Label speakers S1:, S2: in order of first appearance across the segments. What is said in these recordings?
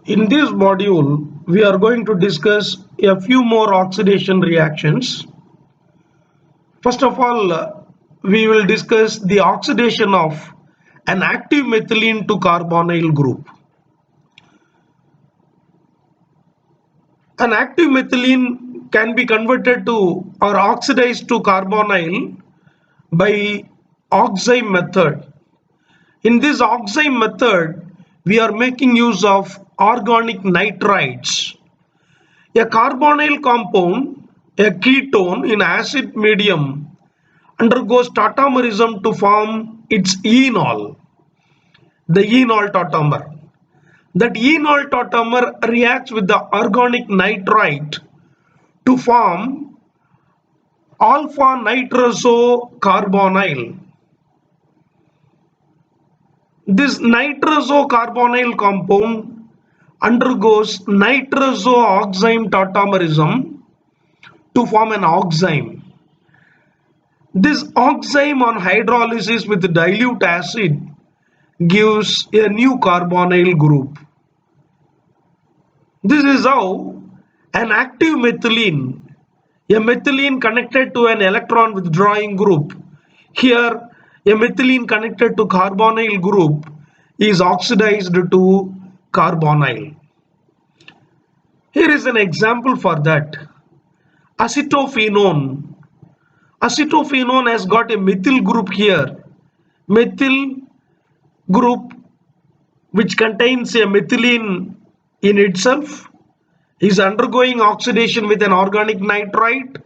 S1: In this module, we are going to discuss a few more oxidation reactions. First of all, we will discuss the oxidation of an active methylene to carbonyl group. An active methylene can be converted to or oxidized to carbonyl by oxime method. In this oxime method, we are making use of organic nitrides. A carbonyl compound, a ketone in acid medium, undergoes tautomerism to form its enol, the enol tautomer. That enol tautomer reacts with the organic nitride to form alpha nitrosocarbonyl. This nitrosocarbonyl compound undergoes nitroso-oxime tautomerism to form an oxime. This oxime on hydrolysis with dilute acid gives a new carbonyl group. This is how an active methylene, a methylene connected to an electron withdrawing group, here a methylene connected to carbonyl group is oxidized to carbonyl. Here is an example for that. Acetophenone. Acetophenone has got a methyl group here. Methyl group which contains a methylene in itself is undergoing oxidation with an organic nitride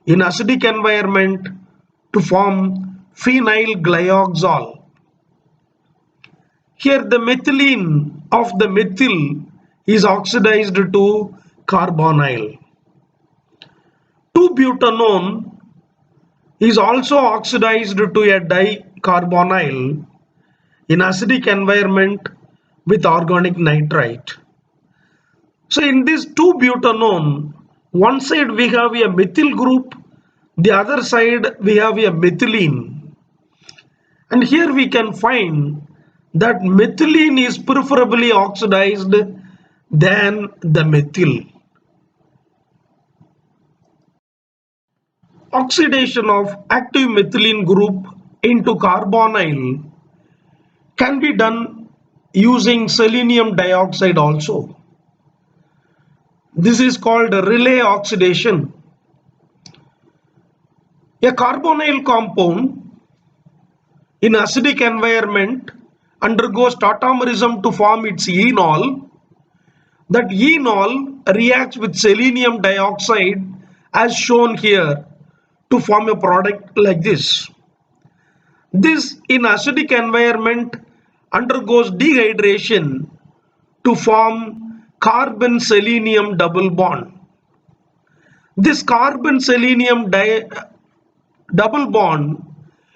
S1: in acidic environment to form phenyl glyoxal. Here the methylene of the methyl is oxidized to carbonyl. 2-butanone is also oxidized to a dicarbonyl in acidic environment with organic nitride. So in this 2-butanone, one side we have a methyl group, the other side we have a methylene. And here we can find that methylene is preferably oxidized than the methyl. Oxidation of active methylene group into carbonyl can be done using selenium dioxide also. This is called relay oxidation. A carbonyl compound in acidic environment undergoes tautomerism to form its enol. That enol reacts with selenium dioxide as shown here to form a product like this. This in acidic environment undergoes dehydration to form carbon selenium double bond. This carbon selenium double bond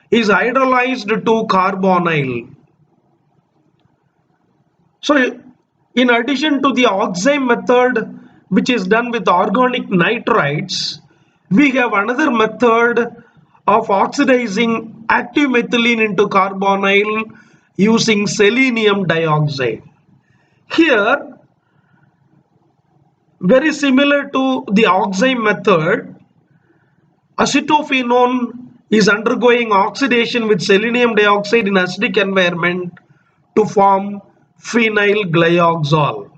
S1: is hydrolyzed to carbonyl. So in addition to the oxime method which is done with organic nitrides, we have another method of oxidizing active methylene into carbonyl using selenium dioxide. Here, very similar to the oxime method, acetophenone is undergoing oxidation with selenium dioxide in acidic environment to form phenyl glyoxal.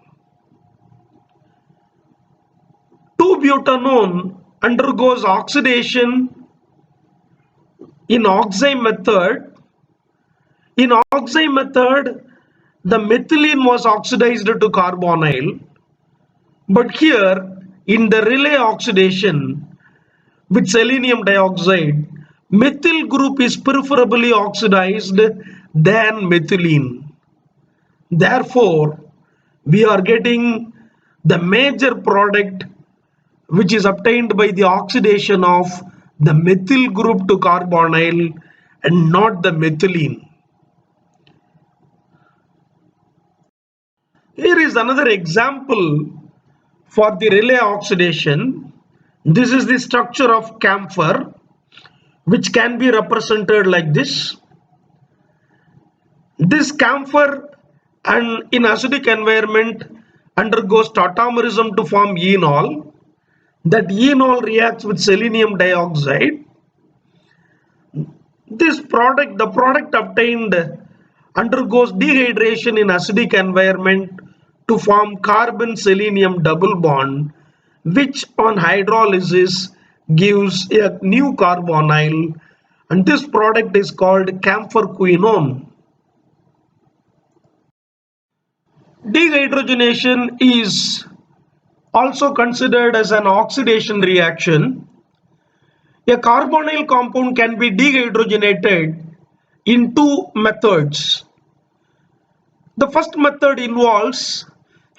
S1: 2-butanone undergoes oxidation in oxime method. In oxime method, the methylene was oxidized to carbonyl, but here in the relay oxidation with selenium dioxide, methyl group is preferably oxidized than methylene. Therefore, we are getting the major product which is obtained by the oxidation of the methyl group to carbonyl and not the methylene. Here is another example for the relay oxidation. This is the structure of camphor, which can be represented like this. This camphor and in acidic environment undergoes tautomerism to form enol. That enol reacts with selenium dioxide. The product obtained undergoes dehydration in acidic environment to form carbon selenium double bond, which on hydrolysis gives a new carbonyl, and this product is called camphor quinone. Dehydrogenation is also considered as an oxidation reaction. A carbonyl compound can be dehydrogenated in two methods. The first method involves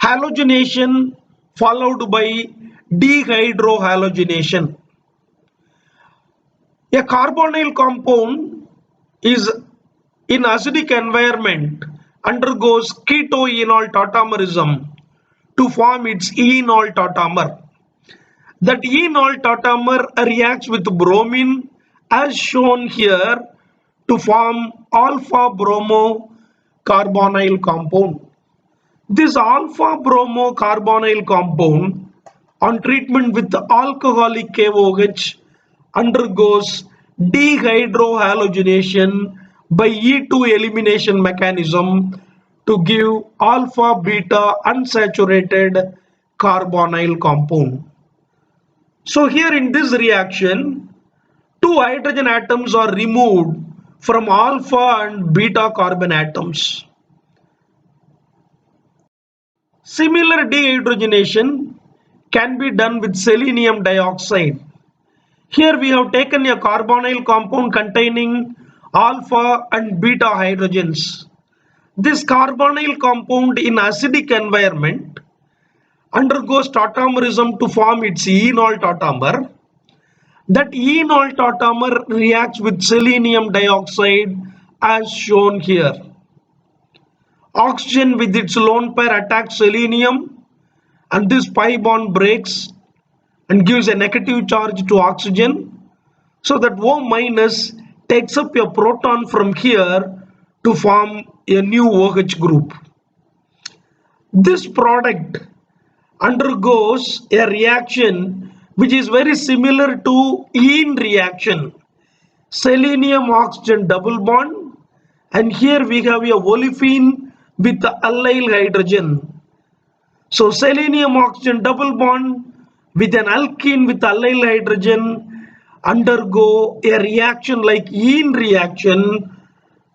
S1: halogenation followed by dehydrohalogenation. A carbonyl compound is in acidic environment undergoes ketoenol tautomerism to form its enol tautomer. That enol tautomer reacts with bromine as shown here to form alpha bromo carbonyl compound. This alpha bromo carbonyl compound on treatment with alcoholic KOH undergoes dehydrohalogenation by E2 elimination mechanism to give alpha beta unsaturated carbonyl compound. So here in this reaction, two hydrogen atoms are removed from alpha and beta carbon atoms. Similar dehydrogenation can be done with selenium dioxide. Here we have taken a carbonyl compound containing alpha and beta hydrogens. This carbonyl compound in acidic environment undergoes tautomerism to form its enol tautomer. That enol tautomer reacts with selenium dioxide as shown here. Oxygen with its lone pair attacks selenium, and this pi bond breaks and gives a negative charge to oxygen, so that O minus takes up a proton from here to form a new OH group. This product undergoes a reaction which is very similar to ene reaction, selenium oxygen double bond, and here we have a olefin with the allyl hydrogen. So selenium oxygen double bond with an alkene with allyl hydrogen undergo a reaction like ene reaction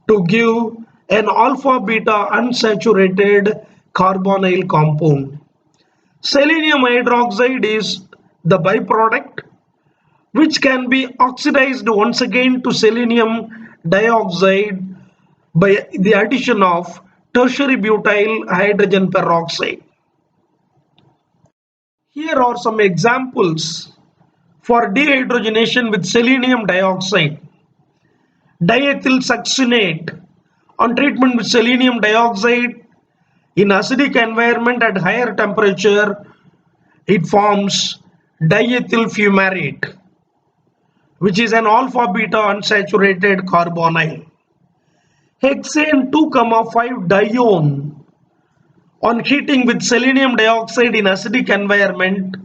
S1: to give an alpha beta unsaturated carbonyl compound. Selenium hydroxide is the byproduct which can be oxidized once again to selenium dioxide by the addition of tertiary butyl hydrogen peroxide. Here are some examples for dehydrogenation with selenium dioxide. Diethyl succinate on treatment with selenium dioxide in acidic environment at higher temperature, it forms diethyl fumarate, which is an alpha beta unsaturated carbonyl. Hexane 2,5 dione on heating with selenium dioxide in acidic environment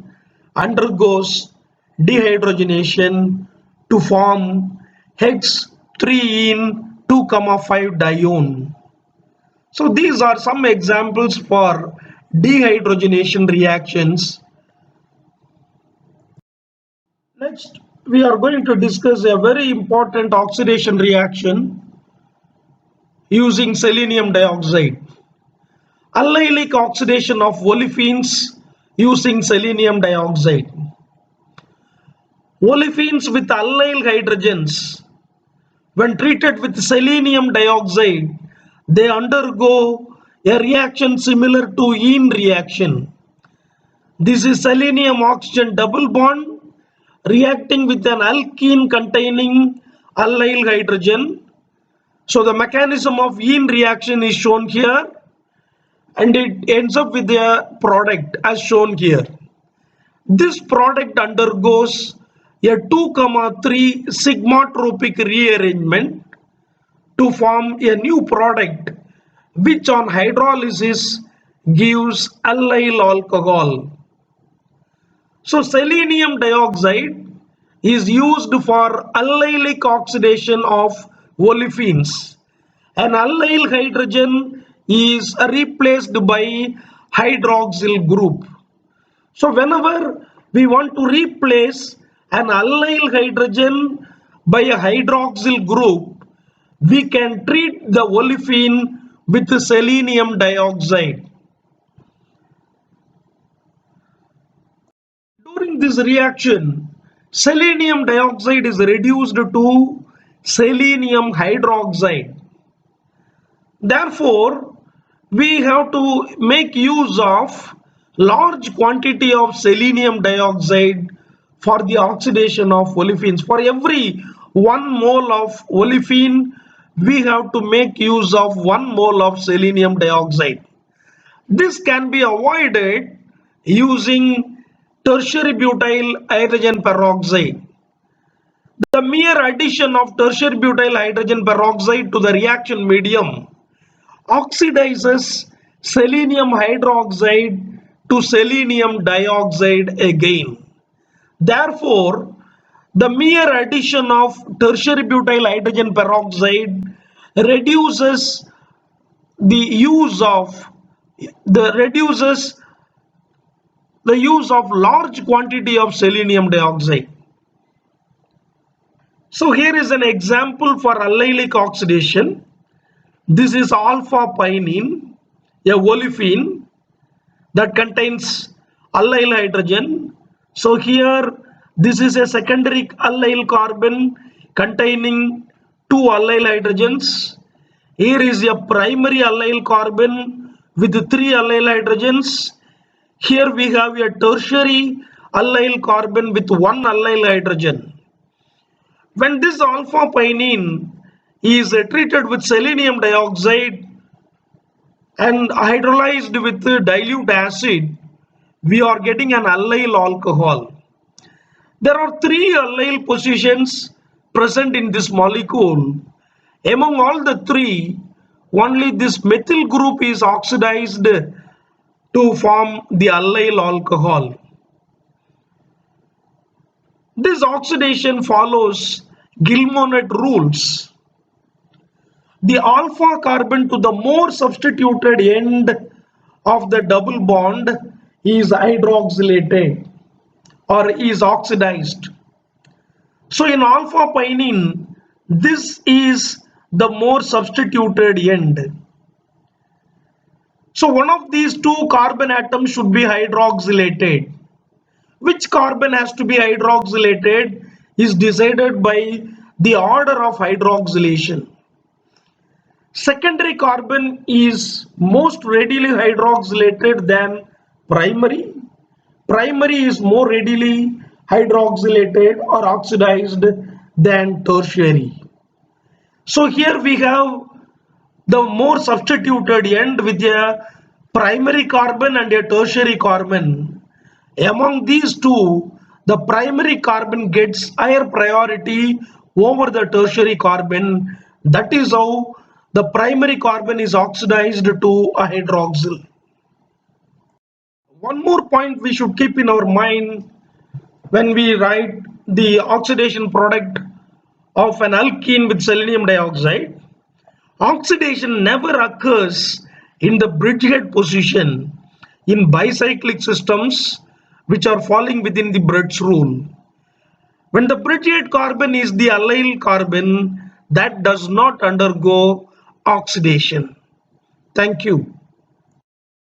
S1: undergoes dehydrogenation to form hex 3-ene 2,5 dione. So these are some examples for dehydrogenation reactions. Next, we are going to discuss a very important oxidation reaction using selenium dioxide. Allylic oxidation of olefins using selenium dioxide. Olefins with allyl hydrogens, when treated with selenium dioxide, they undergo a reaction similar to ene reaction. This is selenium oxygen double bond reacting with an alkene containing allyl hydrogen. So the mechanism of ene reaction is shown here, and it ends up with a product as shown here. This product undergoes a 2,3 sigmatropic rearrangement to form a new product which on hydrolysis gives allyl alcohol. So selenium dioxide is used for allylic oxidation of olefins. An allyl hydrogen is replaced by hydroxyl group. So whenever we want to replace an allyl hydrogen by a hydroxyl group, we can treat the olefin with selenium dioxide. During this reaction, selenium dioxide is reduced to selenium hydroxide. Therefore, we have to make use of large quantity of selenium dioxide for the oxidation of olefins. For every 1 mole of olefin, we have to make use of 1 mole of selenium dioxide. This can be avoided using tertiary butyl hydrogen peroxide. The mere addition of tertiary butyl hydrogen peroxide to the reaction medium oxidizes selenium hydroxide to selenium dioxide again. Therefore, the mere addition of tertiary butyl hydrogen peroxide reduces the use of large quantity of selenium dioxide. So here is an example for allylic oxidation. This is alpha pinene, a olefin that contains allyl hydrogen. So here this is a secondary allyl carbon containing 2 allyl hydrogens. Here is a primary allyl carbon with 3 allyl hydrogens. Here we have a tertiary allyl carbon with 1 allyl hydrogen. When this alpha pinene is treated with selenium dioxide and hydrolyzed with dilute acid, we are getting an allyl alcohol. There are 3 allyl positions present in this molecule. Among all the 3, only this methyl group is oxidized to form the allyl alcohol. This oxidation follows Gilmonite rules. The alpha carbon to the more substituted end of the double bond is hydroxylated or is oxidized. So in alpha pinene, this is the more substituted end. So one of these 2 carbon atoms should be hydroxylated. Which carbon has to be hydroxylated is decided by the order of hydroxylation. Secondary carbon is most readily hydroxylated than primary. Primary is more readily hydroxylated or oxidized than tertiary. So here we have the more substituted end with a primary carbon and a tertiary carbon. Among these 2, the primary carbon gets higher priority over the tertiary carbon. That is how the primary carbon is oxidized to a hydroxyl. One more point we should keep in our mind when we write the oxidation product of an alkene with selenium dioxide. Oxidation never occurs in the bridgehead position in bicyclic systems which are falling within the Brett's rule. When the bridgehead carbon is the allyl carbon, that does not undergo oxidation. Thank you.